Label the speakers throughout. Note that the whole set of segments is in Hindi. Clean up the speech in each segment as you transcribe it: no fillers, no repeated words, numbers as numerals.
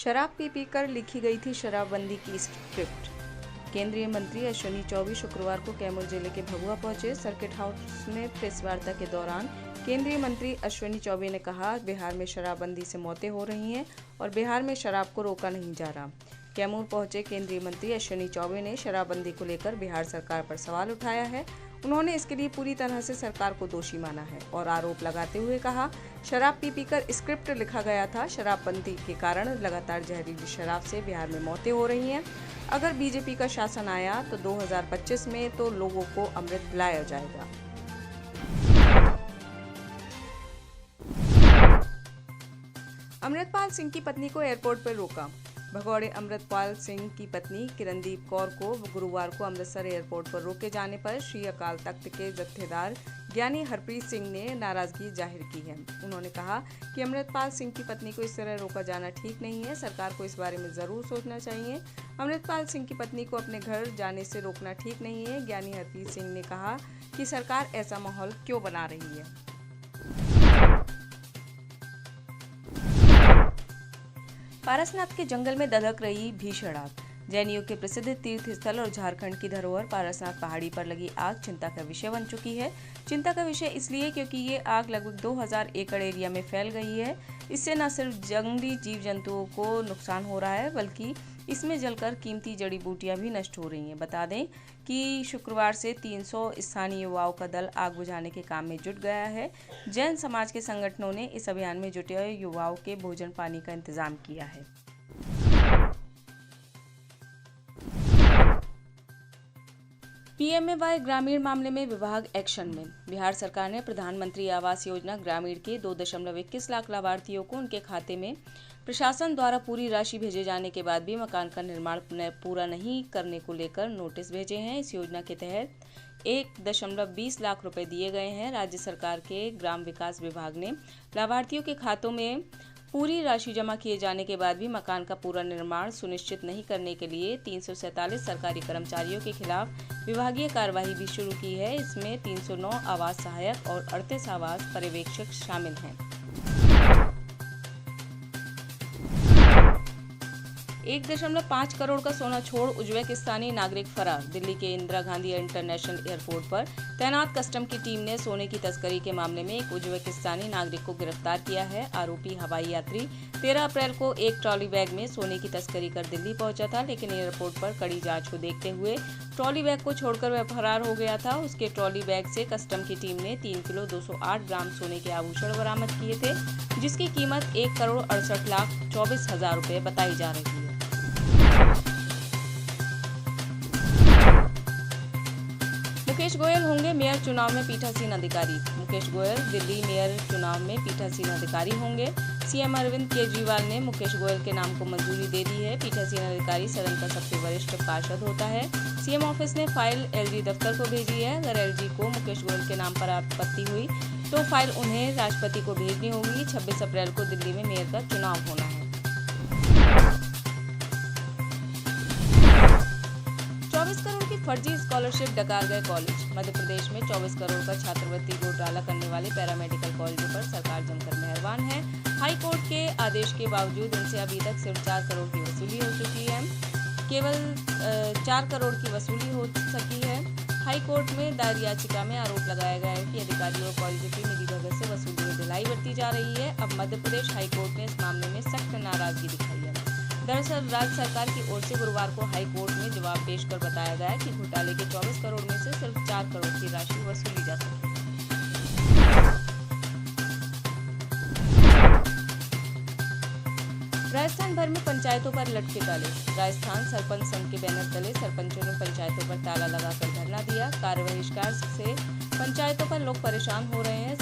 Speaker 1: शराब पी कर लिखी गई थी शराबबंदी की स्क्रिप्ट। केंद्रीय मंत्री अश्विनी चौबे शुक्रवार को कैमूर जिले के भभुआ पहुंचे। सर्किट हाउस में प्रेस वार्ता के दौरान केंद्रीय मंत्री अश्विनी चौबे ने कहा, बिहार में शराबबंदी से मौतें हो रही हैं और बिहार में शराब को रोका नहीं जा रहा। कैमूर पहुंचे केंद्रीय मंत्री अश्विनी चौबे ने शराबबंदी को लेकर बिहार सरकार पर सवाल उठाया है। उन्होंने इसके लिए पूरी तरह से सरकार को दोषी माना है और आरोप लगाते हुए कहा, शराब पी कर स्क्रिप्ट लिखा गया था। शराबबंदी के कारण लगातार जहरीली शराब से बिहार में मौतें हो रही हैं। अगर बीजेपी का शासन आया तो 2025 में तो लोगों को अमृत पिलाया जाएगा। अमृतपाल सिंह की पत्नी को एयरपोर्ट पर रोका। भगौड़े अमृतपाल सिंह की पत्नी किरणदीप कौर को गुरुवार को अमृतसर एयरपोर्ट पर रोके जाने पर श्री अकाल तख्त के जत्थेदार ज्ञानी हरप्रीत सिंह ने नाराजगी जाहिर की है। उन्होंने कहा कि अमृतपाल सिंह की पत्नी को इस तरह रोका जाना ठीक नहीं है। सरकार को इस बारे में जरूर सोचना चाहिए। अमृतपाल सिंह की पत्नी को अपने घर जाने से रोकना ठीक नहीं है। ज्ञानी हरप्रीत सिंह ने कहा कि सरकार ऐसा माहौल क्यों बना रही है। पारसनाथ के जंगल में दधक रही भीषण आग। जैनियों के प्रसिद्ध तीर्थ स्थल और झारखंड की धरोहर पारसनाथ पहाड़ी पर लगी आग चिंता का विषय बन चुकी है। चिंता का विषय इसलिए क्योंकि ये आग लगभग 2000 एकड़ एरिया में फैल गई है। इससे न सिर्फ जंगली जीव जंतुओं को नुकसान हो रहा है, बल्कि इसमें जलकर कीमती जड़ी बूटियां भी नष्ट हो रही हैं। बता दें कि शुक्रवार से 300 स्थानीय युवाओं का दल आग बुझाने के काम में जुट गया है। जैन समाज के संगठनों ने इस अभियान में जुटे युवाओं के भोजन पानी का इंतजाम किया है। पीएमएवाई ग्रामीण मामले में विभाग एक्शन में। बिहार सरकार ने प्रधानमंत्री आवास योजना ग्रामीण के 2.21 लाख लाभार्थियों को उनके खाते में प्रशासन द्वारा पूरी राशि भेजे जाने के बाद भी मकान का निर्माण पूरा नहीं करने को लेकर नोटिस भेजे हैं। इस योजना के तहत 1.20 लाख रुपए दिए गए हैं। राज्य सरकार के ग्राम विकास विभाग ने लाभार्थियों के खातों में पूरी राशि जमा किए जाने के बाद भी मकान का पूरा निर्माण सुनिश्चित नहीं करने के लिए 347 सरकारी कर्मचारियों के खिलाफ विभागीय कार्रवाई भी शुरू की है। इसमें 309 आवास सहायक और 38 आवास पर्यवेक्षक शामिल हैं। 1.5 करोड़ का सोना छोड़ उज्बेकिस्तानी नागरिक फरार। दिल्ली के इंदिरा गांधी इंटरनेशनल एयरपोर्ट पर तैनात कस्टम की टीम ने सोने की तस्करी के मामले में एक उज्बेकिस्तानी नागरिक को गिरफ्तार किया है। आरोपी हवाई यात्री 13 अप्रैल को एक ट्रॉली बैग में सोने की तस्करी कर दिल्ली पहुंचा था, लेकिन एयरपोर्ट पर कड़ी जांच को देखते हुए ट्रॉली बैग को छोड़कर वह फरार हो गया था। उसके ट्रॉली बैग से कस्टम की टीम ने 3 किलो 208 ग्राम सोने के आभूषण बरामद किए थे, जिसकी कीमत 1,68,24,000 रुपए बताई जा रही है। मुकेश गोयल होंगे मेयर चुनाव में पीठासीन अधिकारी। मुकेश गोयल दिल्ली मेयर चुनाव में पीठासीन अधिकारी होंगे। सीएम अरविंद केजरीवाल ने मुकेश गोयल के नाम को मंजूरी दे दी है। पीठासीन अधिकारी सदन का सबसे वरिष्ठ पार्षद होता है। सीएम ऑफिस ने फाइल एलजी दफ्तर को भेजी है। अगर एलजी को मुकेश गोयल के नाम पर आपत्ति हुई तो फाइल उन्हें राष्ट्रपति को भेजनी होगी। 26 अप्रैल को दिल्ली में मेयर का चुनाव होना है। 24 करोड़ की फर्जी स्कॉलरशिप डकार गए कॉलेज। मध्य प्रदेश में 24 करोड़ का छात्रवृत्ति घोटाला करने वाले पैरामेडिकल कॉलेजों पर सरकार जमकर मेहरबान है। हाई कोर्ट के आदेश के बावजूद इनसे अभी तक सिर्फ 4 करोड़ की वसूली हो चुकी है। केवल 4 करोड़ की वसूली हो सकी है। हाई कोर्ट में दायर याचिका में आरोप लगाया गया है कि अधिकारियों और कॉलेजों की मिलीभगत से वसूली में ढिलाई बरती जा रही है। अब मध्य प्रदेश हाई कोर्ट ने इस मामले में सख्त नाराजगी दिखाई है। दरअसल राज्य सरकार की ओर से गुरुवार को हाई कोर्ट में जवाब पेश कर बताया गया कि घोटाले के 24 करोड़ में से सिर्फ 4 करोड़ की राशि वसूली जा सकी। राजस्थान भर में पंचायतों पर लटके ताले। राजस्थान सरपंच संघ के बैनर तले सरपंचों ने पंचायतों पर ताला लगाकर धरना दिया। कार्य बहिष्कार से पंचायतों पर लोग परेशान हो रहे हैं।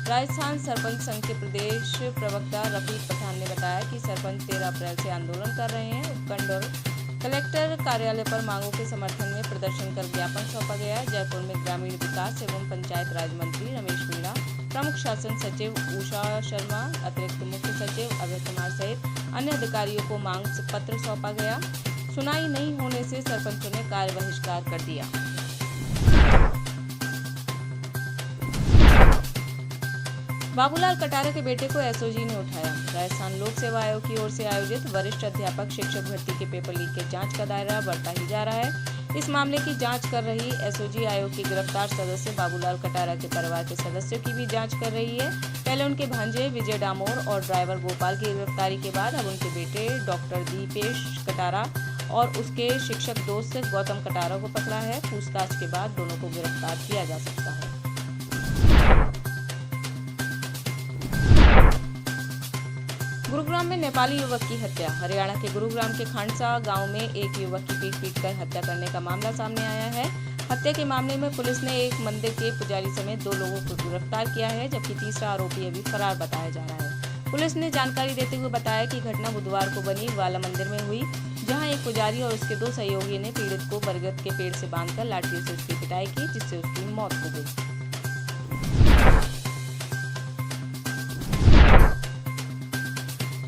Speaker 1: राजस्थान सरपंच संघ के प्रदेश प्रवक्ता रफीक पठान ने बताया कि सरपंच 13 अप्रैल से आंदोलन कर रहे हैं। उपखंड और कलेक्टर कार्यालय पर मांगों के समर्थन में प्रदर्शन कर ज्ञापन सौंपा गया। जयपुर में ग्रामीण विकास एवं पंचायत राज मंत्री रमेश मीणा, प्रमुख शासन सचिव उषा शर्मा, अतिरिक्त मुख्य सचिव अभय कुमार सहित अन्य अधिकारियों को मांग पत्र सौंपा गया। सुनाई नहीं होने से सरपंचों ने कार्य बहिष्कार कर दिया। बाबूलाल कटारा के बेटे को एसओजी ने उठाया। राजस्थान लोक सेवा आयोग की ओर से आयोजित वरिष्ठ अध्यापक शिक्षक भर्ती के पेपर लीक के जांच का दायरा बढ़ता ही जा रहा है। इस मामले की जांच कर रही एसओजी आयोग की गिरफ्तार सदस्य बाबूलाल कटारा के परिवार के सदस्यों की भी जांच कर रही है। पहले उनके भांजे विजय डामोर और ड्राइवर गोपाल की गिरफ्तारी के बाद अब उनके बेटे डॉक्टर दीपेश कटारा और उसके शिक्षक दोस्त गौतम कटारा को पकड़ा है। पूछताछ के बाद दोनों को गिरफ्तार किया जा सकता है। गुरुग्राम में नेपाली युवक की हत्या। हरियाणा के गुरुग्राम के खांडसा गांव में एक युवक की पीट कर हत्या करने का मामला सामने आया है। हत्या के मामले में पुलिस ने एक मंदिर के पुजारी समेत 2 लोगों को गिरफ्तार किया है, जबकि तीसरा आरोपी अभी फरार बताया जा रहा है। पुलिस ने जानकारी देते हुए बताया कि घटना बुधवार को बनी वाला मंदिर में हुई, जहां एक पुजारी और उसके 2 सहयोगी ने पीड़ित को बरगद के पेड़ से बांधकर लाठियों से उसकी पिटाई की, जिससे उसकी मौत हो गई।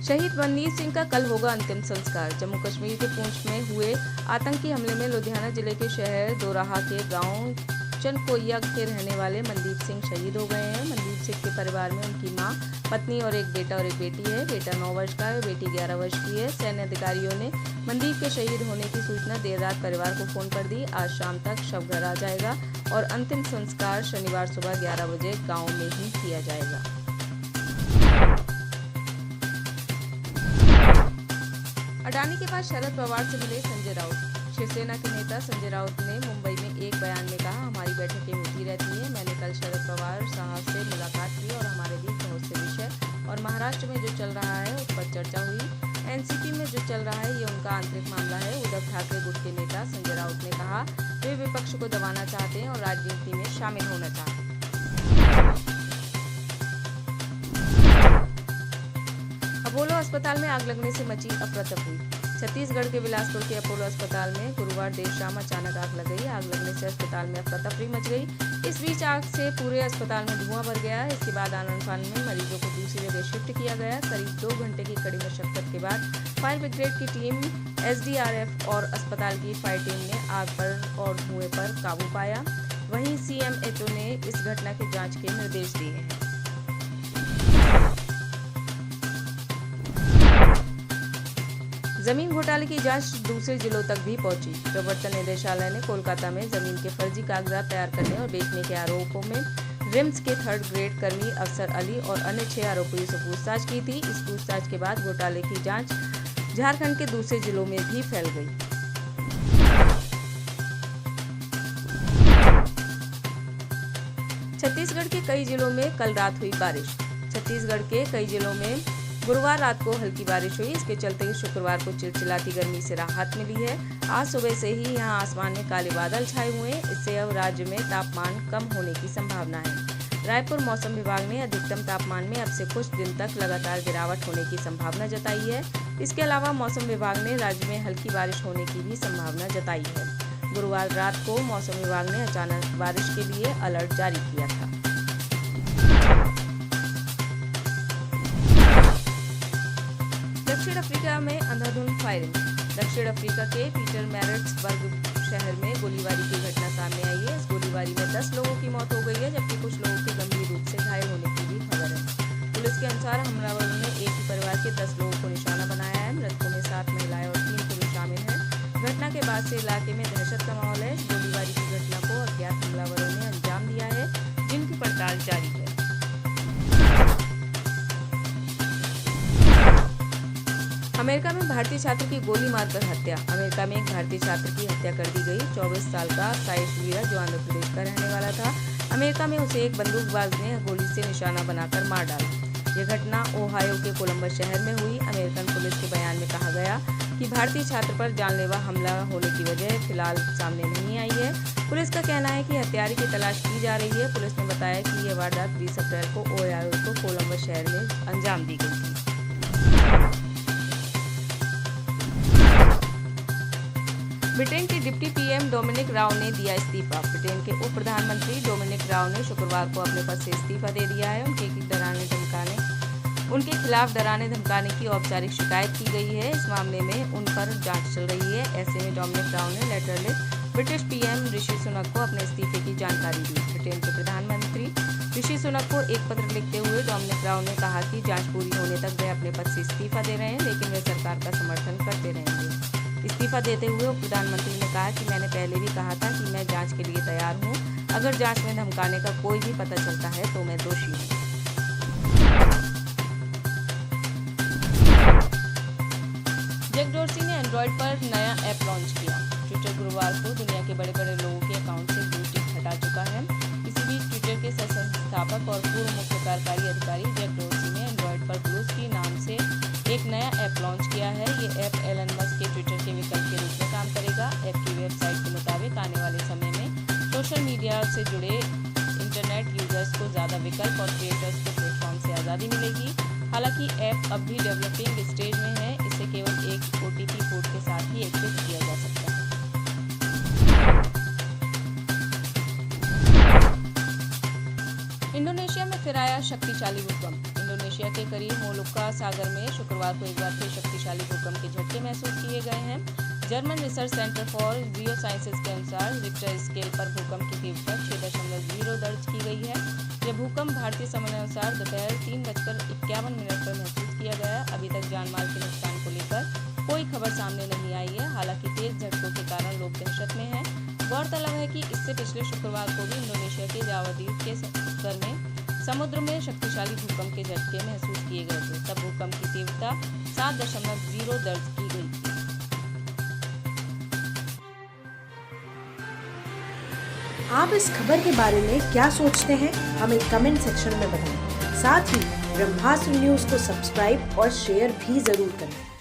Speaker 1: शहीद मनदीप सिंह का कल होगा अंतिम संस्कार। जम्मू कश्मीर के पुंछ में हुए आतंकी हमले में लुधियाना जिले के शहर दोराहा के गांव चनकोइया के रहने वाले मनदीप सिंह शहीद हो गए हैं। मनदीप सिंह के परिवार में उनकी मां, पत्नी और एक बेटा और एक बेटी है। बेटा 9 वर्ष का है, बेटी 11 वर्ष की है। सैन्य अधिकारियों ने मनदीप के शहीद होने की सूचना देर रात परिवार को फोन पर दी। आज शाम तक शव घर आ जाएगा और अंतिम संस्कार शनिवार सुबह 11 बजे गाँव में ही किया जाएगा। अडानी के पास शरद पवार से मिले संजय राउत। शिवसेना के नेता संजय राउत ने मुंबई में एक बयान में कहा, हमारी बैठकें होती रहती हैं। मैंने कल शरद पवार साहब से मुलाकात की और हमारे बीच बहुत से विषय और महाराष्ट्र में जो चल रहा है उस पर चर्चा हुई। एनसीपी में जो चल रहा है ये उनका आंतरिक मामला है। उद्धव ठाकरे गुट के नेता संजय राउत ने कहा, वे विपक्ष को दबाना चाहते हैं और राजनीति में शामिल होना चाहते हैं। अपोलो अस्पताल में आग लगने से मची अफरा-तफरी। छत्तीसगढ़ के बिलासपुर के अपोलो अस्पताल में गुरुवार देर शाम अचानक आग लग गई। आग लगने से अस्पताल में अफरा-तफरी मच गई। इस बीच आग से पूरे अस्पताल में धुआं भर गया। इसके बाद आनन-फानन में मरीजों को दूसरी जगह शिफ्ट किया गया। करीब 2 घंटे की कड़ी मशक्कत के बाद फायर ब्रिगेड की टीम, एसडीआरएफ और अस्पताल की फायर टीम ने आग पर और धुएं पर काबू पाया। वहीं सीएमएचओ ने इस घटना की जांच के निर्देश दिए हैं। जमीन घोटाले की जांच दूसरे जिलों तक भी पहुंची। प्रवर्तन निदेशालय ने कोलकाता में जमीन के फर्जी कागजात तैयार करने और बेचने के आरोपों में रिम्स के 3rd ग्रेड कर्मी अफसर अली और अन्य 6 आरोपियों से पूछताछ की थी। इस पूछताछ के बाद घोटाले की जांच झारखंड के दूसरे जिलों में भी फैल गई। छत्तीसगढ़ के कई जिलों में कल रात हुई बारिश। छत्तीसगढ़ के कई जिलों में गुरुवार रात को हल्की बारिश हुई। इसके चलते शुक्रवार को चिलचिलाती गर्मी से राहत मिली है। आज सुबह से ही यहां आसमान में काले बादल छाए हुए हैं। इससे अब राज्य में तापमान कम होने की संभावना है। रायपुर मौसम विभाग ने अधिकतम तापमान में अब से कुछ दिन तक लगातार गिरावट होने की संभावना जताई है। इसके अलावा मौसम विभाग ने राज्य में हल्की बारिश होने की भी संभावना जताई है। गुरुवार रात को मौसम विभाग ने अचानक बारिश के लिए अलर्ट जारी किया था। दक्षिण अफ्रीका में अंधाधुंध फायरिंग। दक्षिण अफ्रीका के पीटरमैरिट्सबर्ग शहर में गोलीबारी की घटना सामने आई है। इस गोलीबारी में 10 लोगों की मौत हो गई है, जबकि कुछ लोगों के गंभीर रूप से घायल होने की भी खबर है। पुलिस के अनुसार हमलावरों ने एक ही परिवार के 10 लोगों को निशाना बनाया है। मृतकों में 7 महिलाएं और 3 पुरुष शामिल हैं। घटना के बाद से इलाके में दहशत का माहौल है। गोलीबारी की घटना को अज्ञात हमलावरों ने अंजाम दिया है, जिनकी पड़ताल जारी है। अमेरिका में भारतीय छात्र की गोली मारकर हत्या। अमेरिका में एक भारतीय छात्र की हत्या कर दी गई। 24 साल का साइश वीरा, जो आंध्र प्रदेश का रहने वाला था, अमेरिका में उसे एक बंदूकबाज ने गोली से निशाना बनाकर मार डाला। यह घटना ओहायो के कोलंबस शहर में हुई। अमेरिकन पुलिस के बयान में कहा गया कि भारतीय छात्र पर जानलेवा हमला होने की वजह फिलहाल सामने नहीं आई है। पुलिस का कहना है कि हत्यारे की तलाश की जा रही है। पुलिस ने बताया कि यह वारदात 20 अप्रैल को ओहायो को कोलंबस शहर में अंजाम दी गई थी। ब्रिटेन के डिप्टी पीएम डोमिनिक राव ने दिया इस्तीफा। ब्रिटेन के उप प्रधानमंत्री डोमिनिक राव ने शुक्रवार को अपने पद से इस्तीफा दे दिया है। उनके खिलाफ डराने धमकाने की औपचारिक शिकायत की गई है। इस मामले में उन पर जांच चल रही है। ऐसे में डोमिनिक राव ने लेटर लिख ब्रिटिश पीएम ऋषि सुनक को अपने इस्तीफे की जानकारी दी। ब्रिटेन के प्रधानमंत्री ऋषि सुनक को एक पत्र लिखते हुए डोमिनिक राव ने कहा कि जांच पूरी होने तक वे अपने पद से इस्तीफा दे रहे हैं, लेकिन वे सरकार का समर्थन करते रहेंगे। इस्तीफा देते हुए उप प्रधानमंत्री ने कहा कि मैंने पहले भी कहा था कि मैं जांच के लिए तैयार हूं। अगर जांच में धमकाने का कोई भी पता चलता है तो मैं दोषी हूं। जैक डोर्सी ने एंड्रॉइड पर नया ऐप लॉन्च किया। ट्विटर गुरुवार को दुनिया के बड़े-बड़े लोगों के अकाउंट से ब्लू टिक हटा चुका है। इसी बीच ट्विटर के सह-संस्थापक और पूर्व मुख्य कार्यकारी अधिकारी जैक डोर्सी ने एंड्रॉइड पर ब्लूस्की नाम से एक नया ऐप लॉन्च किया है। ये ऐप एलन मस्क के ट्विटर के विकल्प के रूप में काम करेगा। ऐप की वेबसाइट के मुताबिक आने वाले समय में सोशल मीडिया से जुड़े इंटरनेट यूजर्स को ज़्यादा विकल्प और क्रिएटर्स को प्लेटफॉर्म से आज़ादी मिलेगी। हालांकि ऐप अब भी डेवलपिंग स्टेज में है। इसे केवल एक OTP कोड के साथ ही एक्सेस किया जा सकता है। इंडोनेशिया में फिर आया शक्तिशाली भूकंप। इंडोनेशिया के करीब मोलुक्का सागर में शुक्रवार को एक बार फिर शक्तिशाली भूकंप के झटके महसूस किए गए हैं। जर्मन रिसर्च सेंटर फॉर जियोसाइंसेस के अनुसार रिक्टर स्केल पर भूकंप की तीव्रता 6.0 दर्ज की गई है। यह भूकंप भारतीय समय अनुसार दोपहर 3:51 पर महसूस किया गया। अभी तक जानमाल के नुकसान को लेकर कोई खबर सामने नहीं आई है। हालांकि तेज झटकों के कारण लोग दहशत में हैं। गौरतलब है कि इससे पिछले शुक्रवार को भी इंडोनेशिया के जावा द्वीप के उत्तर में समुद्र में शक्तिशाली भूकंप के झटके महसूस किए गए थे। तब भूकंप की तीव्रता 7.0 दर्ज की गई थी।
Speaker 2: आप इस खबर के बारे में क्या सोचते हैं, हमें कमेंट सेक्शन में बताएं। साथ ही ब्रह्मास्त्र न्यूज को सब्सक्राइब और शेयर भी जरूर करें।